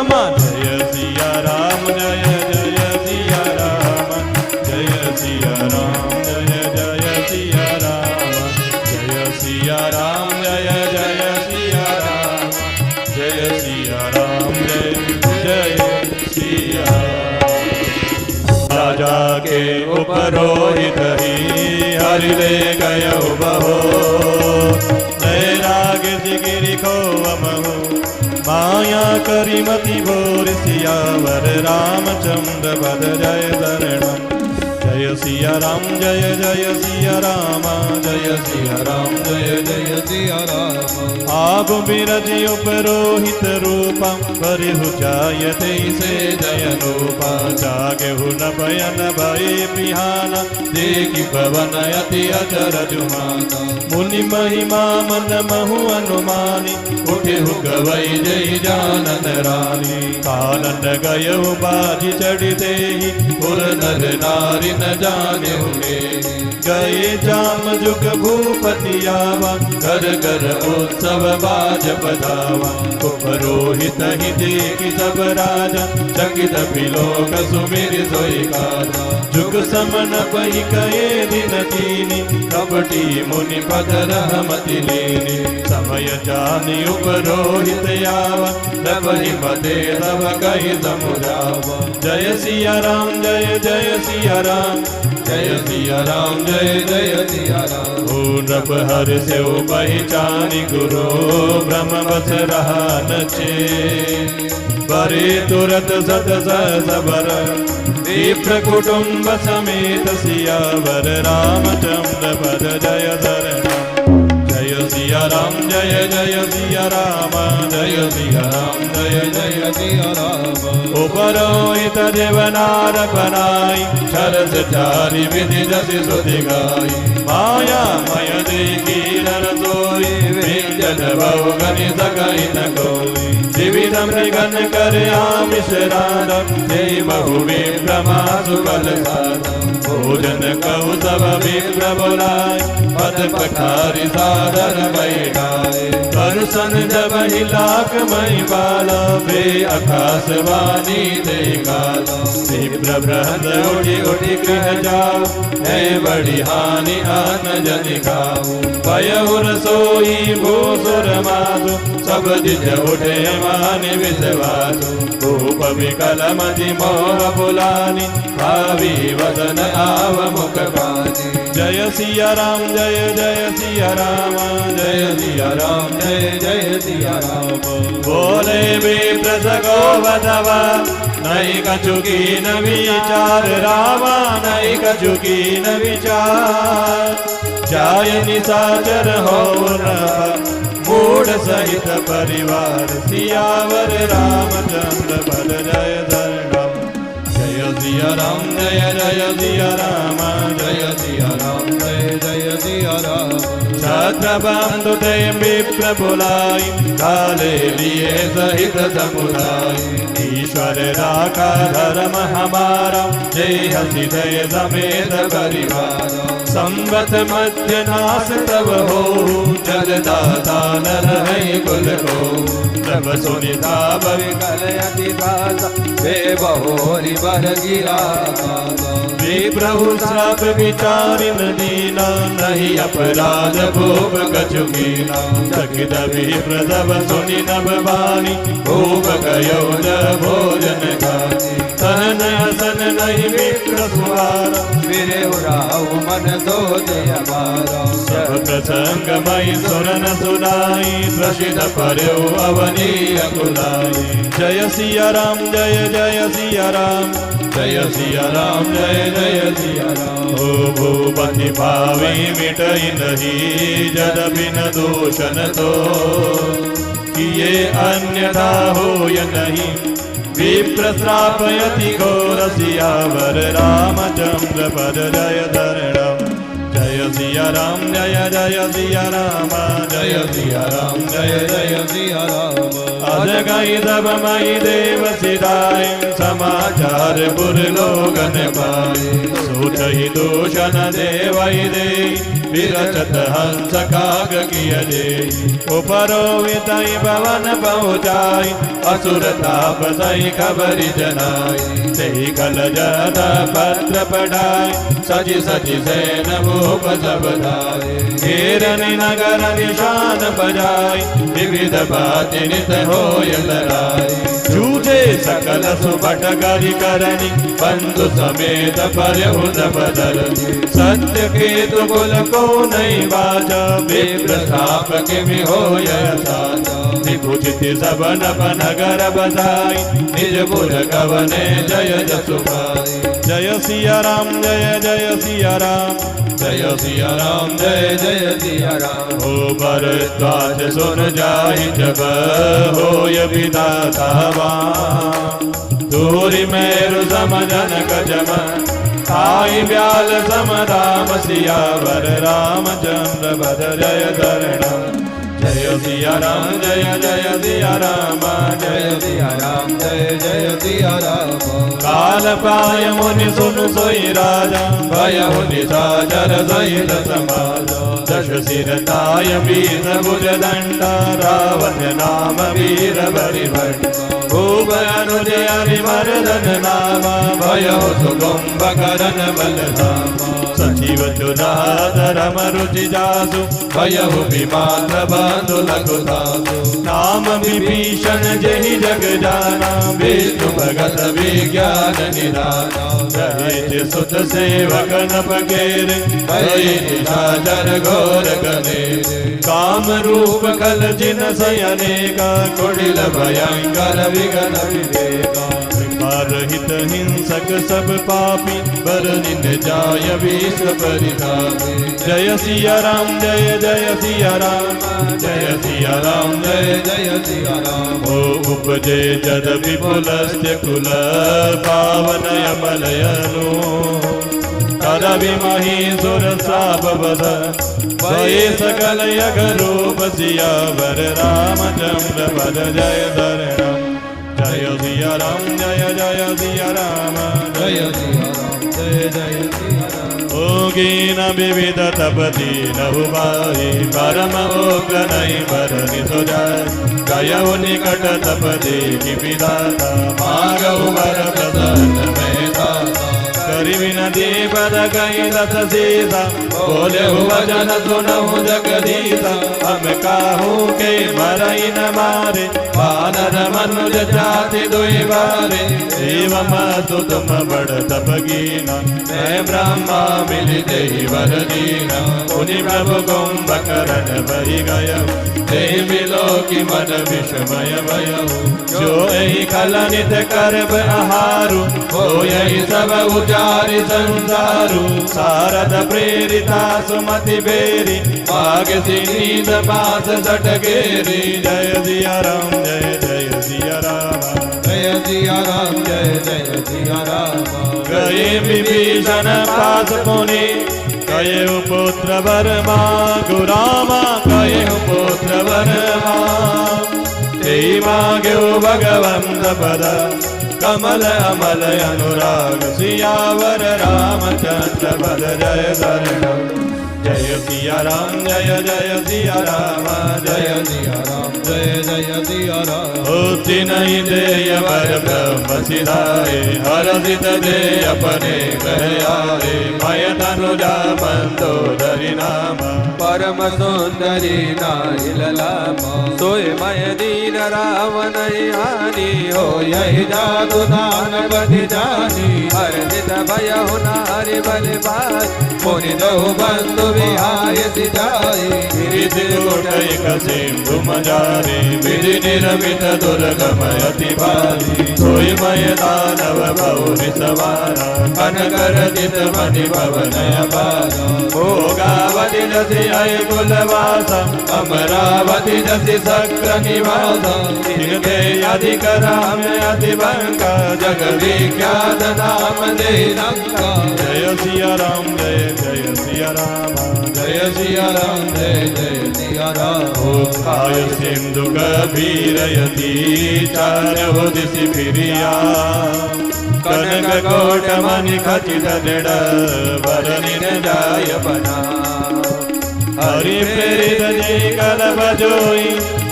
मामा जय सिया राम जय जय सिया राम जय सिया राम जय जय सिया राम जय सिया राम जय जय सिया राम जय सिया राम जय जय सिया राजा के उपरोहित ही हरि ले गयो बहो राग जिगिरी खो अमहु माया करी मति भोर सियावर रामचंद्र पद जय दरणम जय सिया राम जय जय सिया राम जय सिया राम जय जय सिया राम आप बिरजि उपरोहित रूपम परिहु जायते से जय रूपा जागेहु न भयन भये पिहाना देखि पवन अति अचर जुमाना मुनि महिमा मन महु अनुमानी उठेहु गवई जय जानन रानी कानन गयहु बाजी चढ़ते ही पुर नर नारी न जाने हुए गए जाम जुग भूपति आवा घर घर उत्सव बाज बधावा उपरोहित ही देखि सब राजा चकित बिलोक सुमिर सोई काजा जुग समन पही कहे दिन तीनी कपटी मुनि पद रहमति लीनी समय जानी उपरोहित आवा तबहि मदे तब कही समुझावा जय सिया राम जय जय सिया राम जय सिया राम जय जय सिया राम हो नभ हर से पहचानी गुरु ब्रह्म बस रहा नचे बरे तुरत सत सबर विप्र कुटुंब समेत सियावर रामचंद्र पद जय दरणम जय सिया राम जय जय सिया राम जय सिया राम जय जय सिया राम उपरोहित देवनार बनाई शरस चारि विधि जति सुधि गाई माया मय देखी नर सोई व्यंजन बहु गनि सकई न कोई विविध मृगन कर आमिषराद हे बहु विप्रमा सुबल साधन भोजन कहु सब विप्र बोलाय पद पठारी सादर बैठाए दर्शन जब ही लाख मई बाला बे आकाशवाणी देखाला विप्र बृहद उठी उठी गृह जाओ है बड़ी हानि आन जन खाओ पयहु रसोई भूसुर माधु सब दिज उठे मान विश्वासु भूप विकल मति मोह बुलानी भावी वदन आव मुख पानी जय सिया राम जय जय सिया राम जय सिया राम जय जय सिया राम बोले विप्र सगो बधवा नहीं कछुकी न विचार रामा नहीं कछुकी न विचार जाय निशाचर हो न मूढ़ सहित परिवार सियावर रामचंद्र पद जय दरणम जय सिया राम जय जय सिया राम जय सिया राम जय जय सिया राम छत्र बंधु ते विप्र बुलाई काले लिए सहित समुदाय ईश्वर राखा धर्म हमारा जय हसी जय समेत परिवार संवत मध्य नास तब हो जल दाता नर है कुल को तब सुनिता विकल अति दासा वे बहोरी बर गिरा प्रभु श्राप विचारिन दीना नहीं अपराध भूप कछुकीना सकित विप्र तब सुनि नभ बानी भूप गयो ज भोजन खानी तन हसन नहीं विप्र सुहारा मेरे उड़ाऊ मन दो जय बारा सब प्रसंग मई सुरन सुनाई प्रसिद्ध पर्यो अवनी अकुलाई जय सिया राम जय जय सिया राम जय सिया राम जय जय सिया राम हो भूपति भावी मिटई नहीं जद बिन दूषण तो किए अन्यथा हो या नहीं विप्र श्रापयति घोर सियावर रामचंद्र पद जय दरणम जय सिया राम जय जय सिया राम जय सिया राम जय जय सिया राम अज गई तब मई देव सिदाय समाचार पुर लोगन पाए सोच ही दूषण देवई दे विरचत हंस काग किय जेई उपरो वितई भवन पहुँचाई असुर ताप सही खबरी जनाई तेहि कल जद पत्र पढ़ाई सजि सजि सैन भूप सब धारे घेरनि नगर निशान बजाई विविध बाति नित होय लड़ाई जूझे सकल सुबट करि करनी बंधु समेत पर्युत बदलनी सत्य केतु कुल को नहीं बाजा विप्र श्राप किमि होय साजा विभुचिति सबन नगर बधाई निज पुर कवने जय जसु भाई जय सिया राम जय सिया राम जय सिया राम जय सिया राम हो भरद्वाज सुन जाहि जब होय विधाता दूरी मेरु समजन गजम आई ब्याल समदाम सियावर रामचंद्र भद जय धरण जय सिया राम जय सिया राम जय सिया राम जय सिया राम काल पाय मुनि सुन सोई राजा भयहु निशाचर सहित समाज दश सिरताय बीस भुज दंडा रावण नाम वीर बरिभट भूप अनुज हरिमर्दन नामा भयहु सुकुंभ करन बलधामा सचिव चुनाधर मरुचि जासु भयहु विमान बंधु लघु दासु नाम विभीषण जहि जग जाना विष्णु भगत विज्ञान निधाना रहित सुत सेवक न पकेर भय निशाचर घोर गनेर काम रूप कल जिन सयनेका कुटिल भयंकर विघन विवेका रहित हिंसक सब पापी बर निन जाय विश्व परितापी जय सिया राम जय सिया राम जय सिया राम जय सिया राम ओ उपजे जद विपुलस्य कुल पावन अमलयनु कर विमहि सुर साप बध भये सकल यग रूप सियावर रामचंद्र पद जय धरण जय सिया राम जय सिया राम जय सिया राम जय सिया राम ओगीन विविध तपति नहुबाई परम उग्र नहीं बरनि सुजाय गयउ निकट तपति की विधाता मागउ वर प्रसन्न में दाता करि विनति पद कहि दस सीता बोले वचन सुनहु जगदीसा हम काहू के मरई न मारे वानर मनुज जाति दुई बारे एवं तुम बड़ तपगीना मैं ब्रह्मा मिलि देहि वर दीना मुनि प्रभु कुंभकर्ण बहि गयउ देहि मिलो कि मन विषमय भयउ जो एहि कल नित करब आहारु हो यही सब उचारि संसारु सारद प्रेरिता सुमति बेरी भाग नीद पास सट गेरी जय सिया राम जय सिया राम जय सिया राम जय सिया राम गए विभीषण पास पुनि कये पुत्र वर्मा गुरामा कये पुत्र वर्मा तेई मांग्यो भगवंत पद कमल अमल अनुराग सियावर रामचंद्र पद जय धरण जय सिया राम जय सिया राम जय सिया राम जय सिया राम होती नहीं देय वर ब्रह्म सिधाए हरसित दे अपने कह आए मय तनुजा मंदोदरी नाम परम सुंदरी नाइल लामा सोय मय दीन रावण हानि हो यही जादू दान बधि जानी हरसित भयहु नारि बलि मुनि दहु बंधु विहाय सिधाई गिरिधिलोटैक सिंधु मजारे विधि निर्मित दुर्गम अति भारी सोई मय दानव भौरि सवारा कनकरदित मणि भवनय बारा भोगावति जसि अय कुलवासा अमरावति जसि सक्र निवासा तिनके अधिक राम अति बंका जग विख्यात नाम दे लंका जय सिया राम जय सिया राम जय सिया राम जय सिया राम काय सिंधु कबीरयति चारहु दिशि फिरिया कनक कोट मणि खचित दृढ़ वर निर जाय बना हरि प्रेरित जे कल बजोई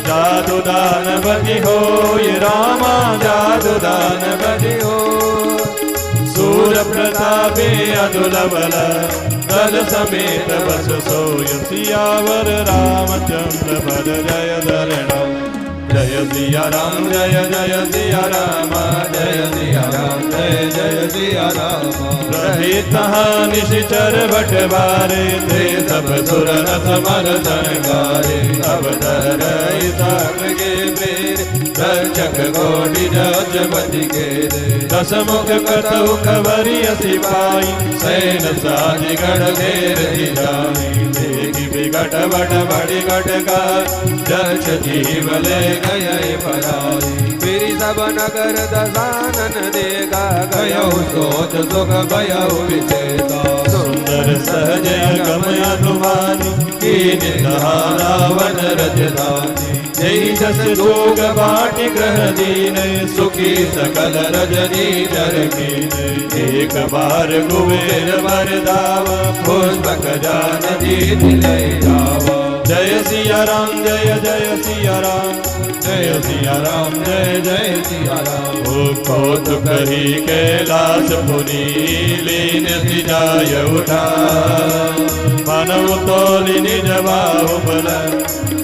जादू दान बजी होय रामा जादू दान बजी हो सूर प्रतापे अतुल बल दल समेत बस सोय सियावर रामचंद्र पद जय धरणम जय सिया राम जय जय सिया राम जय सिया राम जय जय सिया राम रहे तहाँ निश्चर बटवारे थे सब सुर समर संगारे अवतर के प्रेर रक्षक कोटि जजपति के दस मुख कतु खबरी सिपाही सैन साज गढ़ घेर जाई विकट बट बड़ी घट का जक्ष जीव ले गए पराई फिर सब नगर दसानन देगा गयो सोच सुख भयो विचेता सुंदर सहज गम अनुमानी कीन रावण रजधानी जय जस जोग बाटी ग्रह दीन सुखी सकल रजनी जर कीन एक बार कुबेर वरदाव पुष्पक जान जीत ले जावा जय सिया राम जय जय सिया राम जय सिया राम जय जय सिया राम ओ कौतुक कही कैलाश पुरी लीन सिजाय उठा मानव तोली निज बाहुबल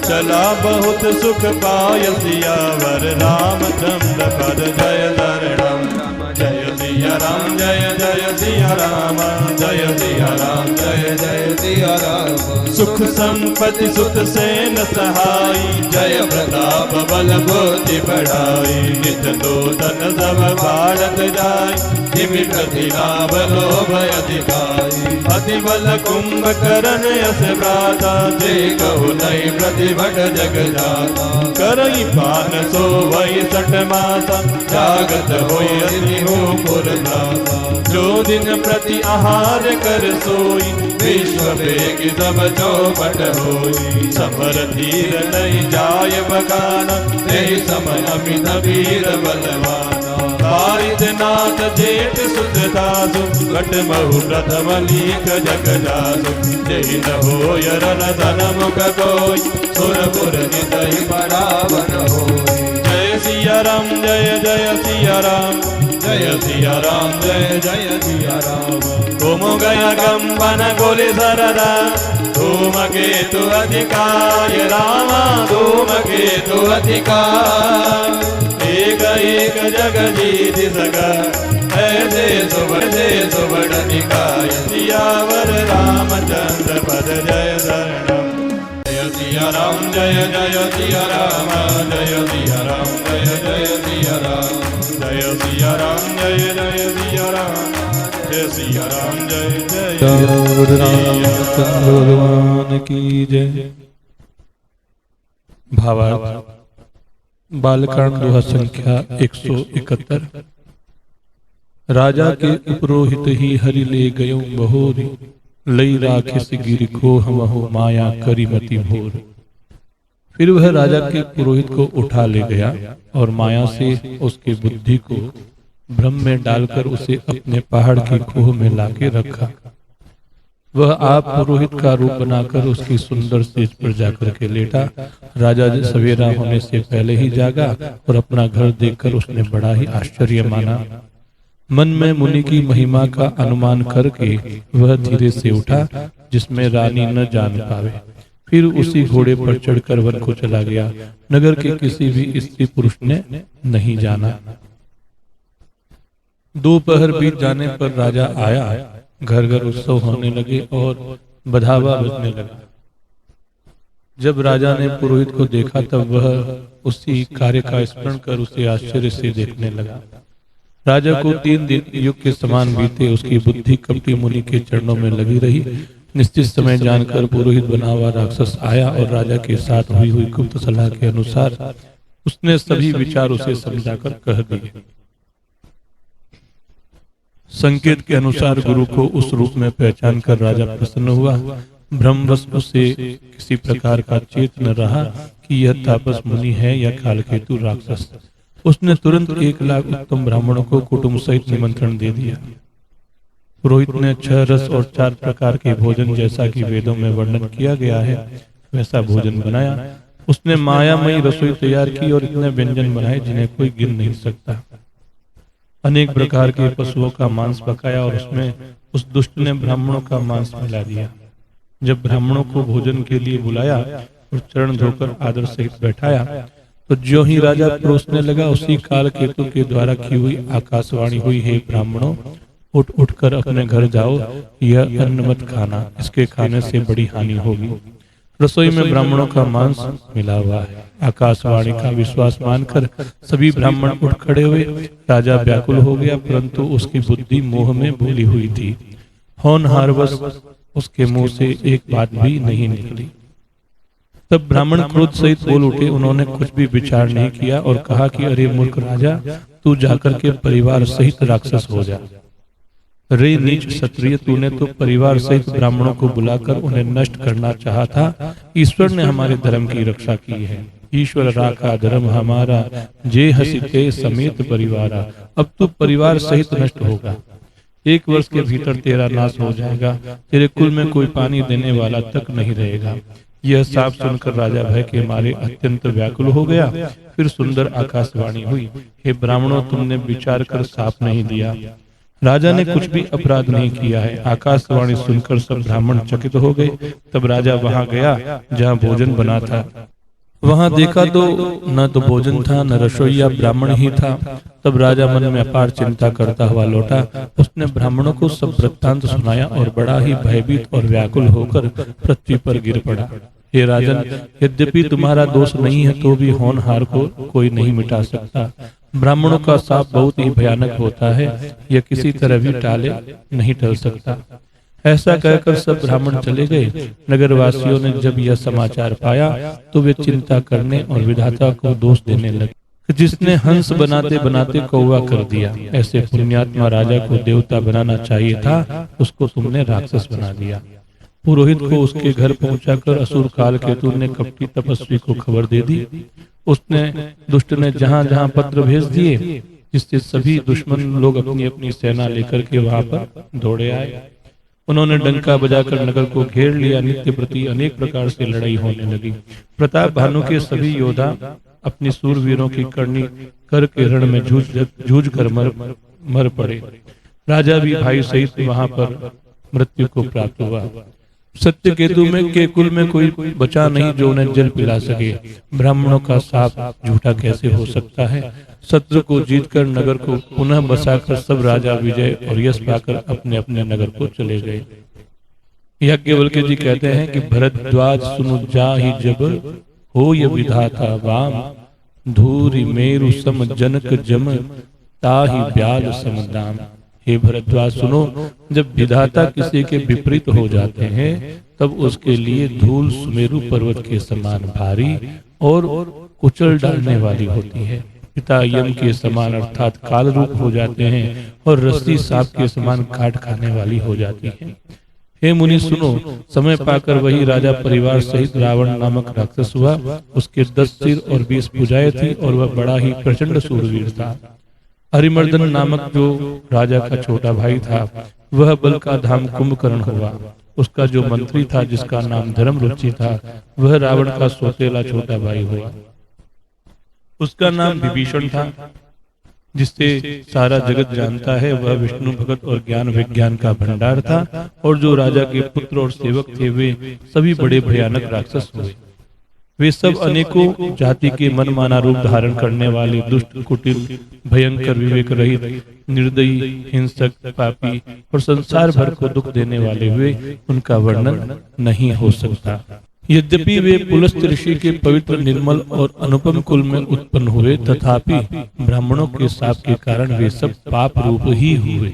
चला बहुत सुख पाय सियावर रामचंद्र पद जय धरणम जय सिया राम जय जय सिया राम जय सिया राम जय जय सिया राम सुख संपत्ति सुत सेन सहाई जय प्रताप बल बुद्धि बढ़ाई नित नूतन सब भारत जाय हिमि प्रतिलाभ लोभ अधिकाई अति बल कुंभ करण यस भ्राता जे कहु नहीं प्रतिभट जग जाता करई पान सो वही सठ माता जागत होय अति हो पुर दाता जो दिन प्रति आहार कर सोई विश्व वेग सब चौपट होई समर धीर नहीं जाय बकाना नहीं समय अमित वीर बलवाना पारित नाथ जेठ सुत दासु घट महु प्रथम लीक जग जासु जय न हो यरन धन मुख कोई सुरपुर नितहि परावन होई जय सिया राम जय जय सिया राम जय सिया राम जय जय सिया राम तुम गया गंबन गोले सरदा धूम केतु अधिकाय रामा धूम केतु अधिकार एक एक जग जीत सका ऐसे सुबड़ निकाय सियावर रामचंद्र पद जय धरणम जय सिया राम जय जय सिया राम जय सिया राम जय जय सिया राम जय सिया राम जय जय सिया राम जय सिया राम जय जय रामचंद्र भगवान की जय। भावार्थ बालकांड दोहा संख्या 171। राजा के उपरोहित ही हरि ले गयो बहोरी लई राखिस गिर खो हमहो माया करीमती भोर। फिर वह राजा के पुरोहित को उठा ले गया और माया से उसकी बुद्धि को भ्रम में डालकर उसे अपने पहाड़ की खोह में लाके रखा। वह आप पुरोहित का रूप बनाकर उसकी सुंदर सेज पर जाकर के लेटा। राजा सवेरा होने से पहले ही जागा और अपना घर देखकर उसने बड़ा ही आश्चर्य माना। मन में मुनि की महिमा का अनुमान करके वह धीरे से उठा जिसमें रानी न जान पावे। फिर उसी घोड़े पर चढ़कर वन को चला गया। नगर के किसी भी स्त्री पुरुष ने नहीं जाना। दोपहर बीत जाने पर राजा आया। घर घर उत्सव होने लगे और बधावा बजने लगा। जब राजा ने पुरोहित को देखा तब वह उसी कार्य का स्मरण कर उसे आश्चर्य से देखने लगा। राजा को 3 दिन युग के समान बीते। उसकी बुद्धि कपटी मुनि के चरणों में लगी रही। निश्चित समय जानकर पुरोहित बना हुआ राक्षस आया और राजा के साथ हुई गुप्त सलाह के अनुसार उसने सभी विचार उसे समझाकर कह दिए। संकेत के अनुसार गुरु को उस रूप में पहचान कर राजा प्रसन्न हुआ। भ्रमवश उसे किसी प्रकार का चेत न रहा कि यह तापस मुनि है या कालकेतु राक्षस। उसने तुरंत 1 लाख उत्तम ब्राह्मणों को कुटुंब सहित निमंत्रण दे दिया। पुरोहित ने 6 रस और 4 प्रकार के भोजन, जैसा कि वेदों में वर्णन किया गया है, वैसा भोजन बनाया। उसने मायामयी रसोई तैयार की और इतने व्यंजन बनाए जिन्हें कोई गिन नहीं सकता। अनेक प्रकार के पशुओं का मांस पकाया और उसमें उस दुष्ट ने ब्राह्मणों का मांस मिला दिया। जब ब्राह्मणों को भोजन के लिए बुलाया और चरण धोकर आदर सहित बैठाया, तो ज्यों ही राजा परोसने लगा, उसी काल केतु के द्वारा की हुई आकाशवाणी हुई, हे ब्राह्मणों, उठ उठकर अपने घर जाओ, यह अन्न मत खाना, इसके खाने से बड़ी हानि होगी। रसोई में ब्राह्मणों का मांस मिला हुआ है। आकाशवाणी का विश्वास मानकर सभी ब्राह्मण उठ खड़े हुए। राजा व्याकुल हो गया, परंतु उसकी बुद्धि मोह में भूली हुई थी। होनहारवश उसके मुंह से एक बात भी नहीं निकली। तब ब्राह्मण क्रोध सहित बोल उठे। उन्होंने कुछ भी विचार नहीं किया और कहा कि अरे मूर्ख राजा, तू जाकर के परिवार सहित राक्षस हो जा। रे नीच क्षत्रिय, तूने तो परिवार सहित ब्राह्मणों को बुलाकर उन्हें नष्ट करना चाहा था। ईश्वर ने हमारे धर्म की रक्षा की है। ईश्वर राखा धर्म हमारा, जे हसीते समेत परिवारा। अब तू परिवार सहित नष्ट होगा। 1 वर्ष के भीतर तेरा नाश हो जाएगा। तेरे कुल में कोई पानी देने वाला तक नहीं रहेगा। यह साफ सुनकर राजा भय के मारे अत्यंत व्याकुल हो गया। फिर सुंदर आकाशवाणी हुई, हे ब्राह्मणों, तुमने विचार कर साफ नहीं दिया। राजा ने कुछ भी अपराध नहीं किया है। आकाशवाणी सुनकर सब ब्राह्मण चकित हो गए। तब राजा वहां गया जहां भोजन बना था। वहां देखा तो न तो भोजन था, न रसोईया ब्राह्मण ही था। तब राजा मन में अपार चिंता करता हुआ लौटा। उसने ब्राह्मणों को सब वृत्तांत सुनाया और बड़ा ही भयभीत और व्याकुल होकर पृथ्वी पर गिर पड़ा। हे राजन, यद्यपि तुम्हारा दोष नहीं है, तो भी होनहार को कोई नहीं मिटा सकता। ब्राह्मणों का शाप बहुत ही भयानक होता है। यह किसी तरह भी टाले नहीं टल सकता। ऐसा कहकर सब ब्राह्मण चले गए। नगरवासियों ने जब यह समाचार पाया तो वे चिंता करने और विधाता को दोष देने लगे, जिसने हंस बनाते बनाते कौवा कर दिया। ऐसे पुण्यात्मा राजा को देवता बनाना चाहिए था, उसको तुमने राक्षस बना दिया। पुरोहित को उसके घर पहुंचाकर असुर काल केतु ने कपटी तपस्वी को खबर दे दी। उसने दुष्ट ने जहां जहां पत्र भेज दिए, जिससे सभी दुश्मन लोग अपनी अपनी सेना लेकर के वहां पर दौड़े आए। उन्होंने डंका बजाकर नगर को घेर लिया। नित्य प्रति अनेक प्रकार से लड़ाई होने लगी। प्रताप भानु के सभी योद्धा अपनी सूरवीरों की करनी करके रण में जूझ कर मर पड़े। राजा भी भाई सहित वहां पर मृत्यु को प्राप्त हुआ। सत्य केतु में के कुल में कोई बचा नहीं जो उन्हें जल पिला सके। ब्राह्मणों का शाप झूठा कैसे हो सकता है। शत्रु को जीतकर नगर को पुनः बसाकर सब राजा विजय और यश पाकर अपने अपने नगर को चले गए। याज्ञवल्क्य जी कहते हैं कि भरद्वाज सुनु जाहि जब, हो य विधाता वाम, धूरि मेरु सम जनक जम, ताहि ब्याल सम दाम। हे भरद्वाज सुनो, जब विधाता किसी के विपरीत हो जाते हैं तब उसके लिए धूल सुमेरु पर्वत के समान भारी और कुचल डालने वाली होती है। पिता यम के समान अर्थात काल रूप हो जाते हैं और रस्सी सांप के समान काट खाने वाली हो जाती है। हे मुनि सुनो, समय पाकर वही राजा परिवार सहित रावण नामक राक्षस हुआ। उसके 10 सिर और 20 भुजाएं थी और वह बड़ा ही प्रचंड सूरवीर था। हरिमर्दन नामक जो राजा का छोटा भाई था, वह बल का धाम कुंभकर्ण हुआ। उसका जो मंत्री था, जिसका नाम धर्मरुचि था, वह रावण का सौतेला छोटा भाई हुआ। उसका नाम विभीषण था। जिससे सारा जगत जानता है, वह विष्णु भगत और ज्ञान विज्ञान का भंडार था। और जो राजा के पुत्र और सेवक थे, वे सभी बड़े भयानक राक्षस हुए। वे सब अनेकों जाति के मनमाना रूप धारण करने वाले दुष्ट, कुटिल, भयंकर, विवेक रहित, निर्दयी, हिंसक, पापी और संसार भर को दुख देने वाले हुए। उनका वर्णन नहीं हो सकता। यद्यपि वे पुलस्त ऋषि के पवित्र, निर्मल और अनुपम कुल में उत्पन्न हुए, तथापि ब्राह्मणों के शाप के कारण वे सब पाप रूप ही हुए।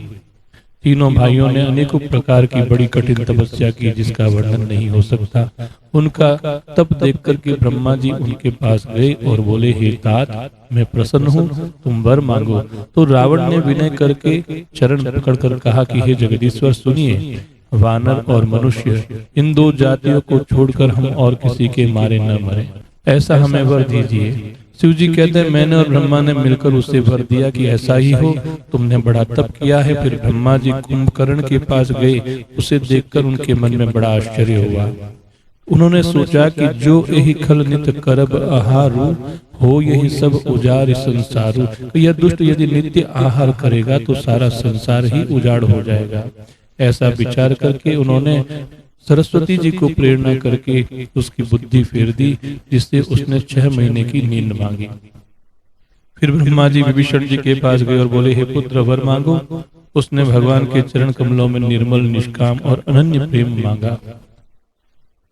तीनों भाइयों ने अनेकों प्रकार की बड़ी कठिन तपस्या की, जिसका वर्णन नहीं हो सकता। उनका तप देख करके ब्रह्मा जी उनके पास गए और बोले, हे तात, मैं प्रसन्न हूँ, तुम वर मांगो। तो रावण ने विनय करके चरण पकड़कर कहा कि हे जगदीश्वर, सुनिए, वानर और मनुष्य, इन 2 जातियों को छोड़कर हम और किसी के मारे न मरे, ऐसा हमें वर दीजिए। शिव जी कहते हैं मैंने और ब्रह्मा ने मिलकर उसे वर दिया कि ऐसा ही हो, तुमने बड़ा तप किया है। फिर ब्रह्मा जी कुंभकर्ण के पास गए, उसे देखकर उनके मन में बड़ा आश्चर्य हुआ। उन्होंने सोचा कि जो यही खल नित करब आहारू हो, यही सब उजाड़ संसारू। तो यह दुष्ट यदि नित्य आहार करेगा तो सारा संसार ही उजाड़ हो जाएगा। ऐसा विचार करके उन्होंने सरस्वती जी को प्रेरणा करके उसकी बुद्धि फेर दी, जिससे उसने 6 महीने की नींद मांगी। फिर ब्रह्मा जी विभीषण जी के पास गए और बोले, हे पुत्र वर मांगो। उसने भगवान के चरण कमलों में निर्मल, निष्काम और अनन्य प्रेम मांगा।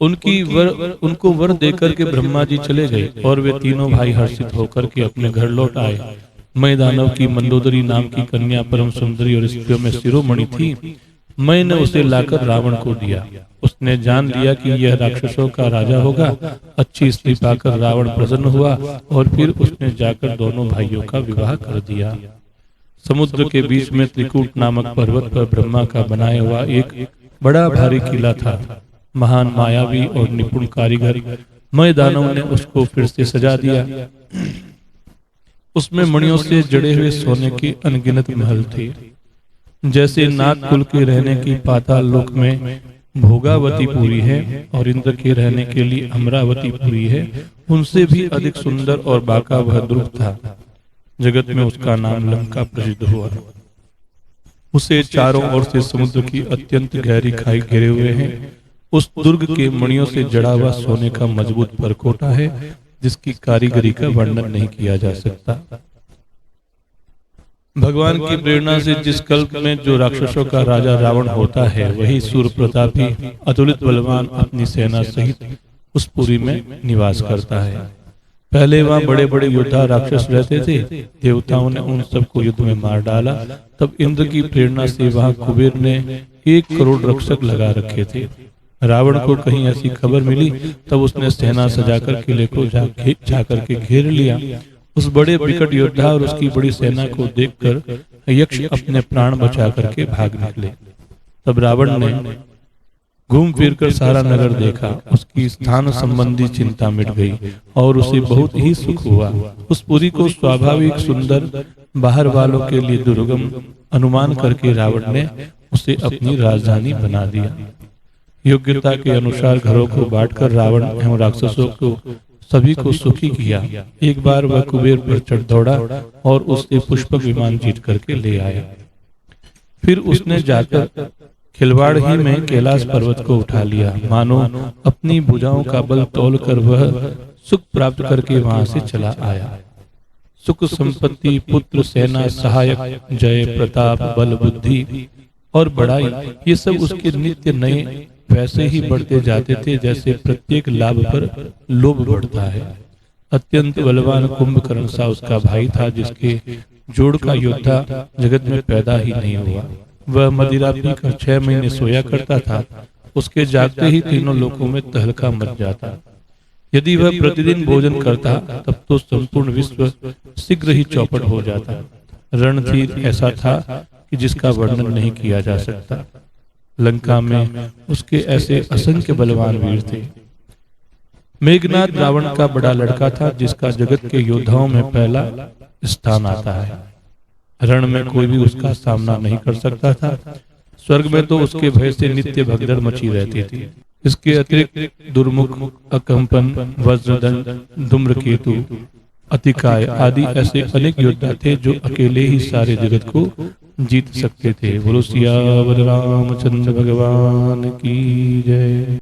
उनको वर देकर के ब्रह्मा जी चले गए और वे तीनों भाई हर्षित होकर के अपने घर लौट आए। मैं दानव की मंदोदरी नाम की कन्या परम सुंदरी और स्त्रियों में शिरोमणि थी। मैंने उसे लाकर रावण को दिया। उसने जान लिया कि यह राक्षसों का राजा होगा। अच्छी स्त्री पाकर रावण प्रसन्न हुआ और फिर उसने जाकर दोनों भाइयों का विवाह कर दिया। समुद्र के बीच में त्रिकूट नामक पर्वत पर ब्रह्मा का बनाया हुआ एक बड़ा भारी किला था। महान मायावी और निपुण कारीगर मय दानव ने उसको फिर से सजा दिया। उसमें मणियों से जड़े हुए सोने के अनगिनत महल थे। जैसे नाग कुल के रहने की पाताल लोक में भोगावतीपुरी है और इंद्र के रहने के लिए अमरावतीपुरी है, उनसे भी अधिक सुंदर और बाका वह दुर्ग था। जगत में उसका नाम लंका प्रसिद्ध हुआ। उसे चारों ओर से समुद्र की अत्यंत गहरी खाई घेरे हुए हैं। उस दुर्ग के मणियों से जड़ा हुआ सोने का मजबूत परकोटा है, जिसकी कारीगरी का वर्णन नहीं किया जा सकता। भगवान की प्रेरणा से जिस कल्प में जो राक्षसों का राजा रावण होता है, वही सूर्य प्रतापी अतुलित बलवान अपनी सेना सहित उस पुरी में निवास करता है। पहले वहां बड़े बड़े योद्धा राक्षस रहते थे। देवताओं ने उन सबको युद्ध में मार डाला। तब इंद्र की प्रेरणा से वहां कुबेर ने 1 करोड़ रक्षक लगा रखे थे। रावण को कहीं ऐसी खबर मिली, तब उसने सेना सजाकर किले को जाकर के घेर लिया। उस बड़े विकट योद्धा और उसकी बड़ी सेना को देखकर यक्ष अपने प्राण बचा करके भाग निकले। तब रावण ने घूम फिर कर सारा नगर देखा। उसकी स्थान संबंधी चिंता मिट गई और उसे बहुत ही सुख हुआ। उस पुरी को स्वाभाविक सुंदर, बाहर वालों के लिए दुर्गम अनुमान करके रावण ने उसे अपनी राजधानी बना दिया। योग्यता के अनुसार घरों को बांटकर रावण एवं राक्षसों को सभी को सुखी किया। एक बार वह कुबेर पर चढ़ दौड़ा और उससे पुष्पक विमान जीत करके ले आया। फिर उसने जाकर खिलवाड़ ही में कैलाश पर्वत को उठा लिया। मानो अपनी भुजाओं का बल तौलकर वह सुख प्राप्त करके वहां से चला आया। सुख, संपत्ति, पुत्र, सेना, सहायक, जय, प्रताप, बल, बुद्धि और बड़ाई, ये सब उसके नित्य नए वैसे ही बढ़ते जाते थे जैसे प्रत्येक लाभ पर लोभ बढ़ता है। अत्यंत बलवान कुंभकर्ण सा उसका भाई था, जिसके जोड़ का योद्धा जगत में पैदा ही नहीं हुआ। वह मदिरा पीकर 6 महीने सोया करता था। उसके जागते ही तीनों लोकों में तहलका मच जाता। यदि वह प्रतिदिन भोजन करता तब तो संपूर्ण विश्व शीघ्र ही चौपट हो जाता। रणधीर ऐसा था कि जिसका वर्णन नहीं किया जा सकता। लंका में उसके ऐसे असंख्य बलवान वीर थे। मेघनाथ रावण का बड़ा लड़का था, जिसका जगत के योद्धाओं में पहला स्थान आता है। रण में कोई भी उसका सामना नहीं कर सकता था। स्वर्ग में तो उसके भय से नित्य भगदड़ मची रहती थी। इसके अतिरिक्त दुर्मुख, अकंपन, वज्रदंड, धूम्रकेतु, अतिकाय आदि ऐसे अनेक योद्धा थे जो अकेले ही सारे जगत को जीत सकते थे। बोलो सियावर रामचंद्र भगवान की जय।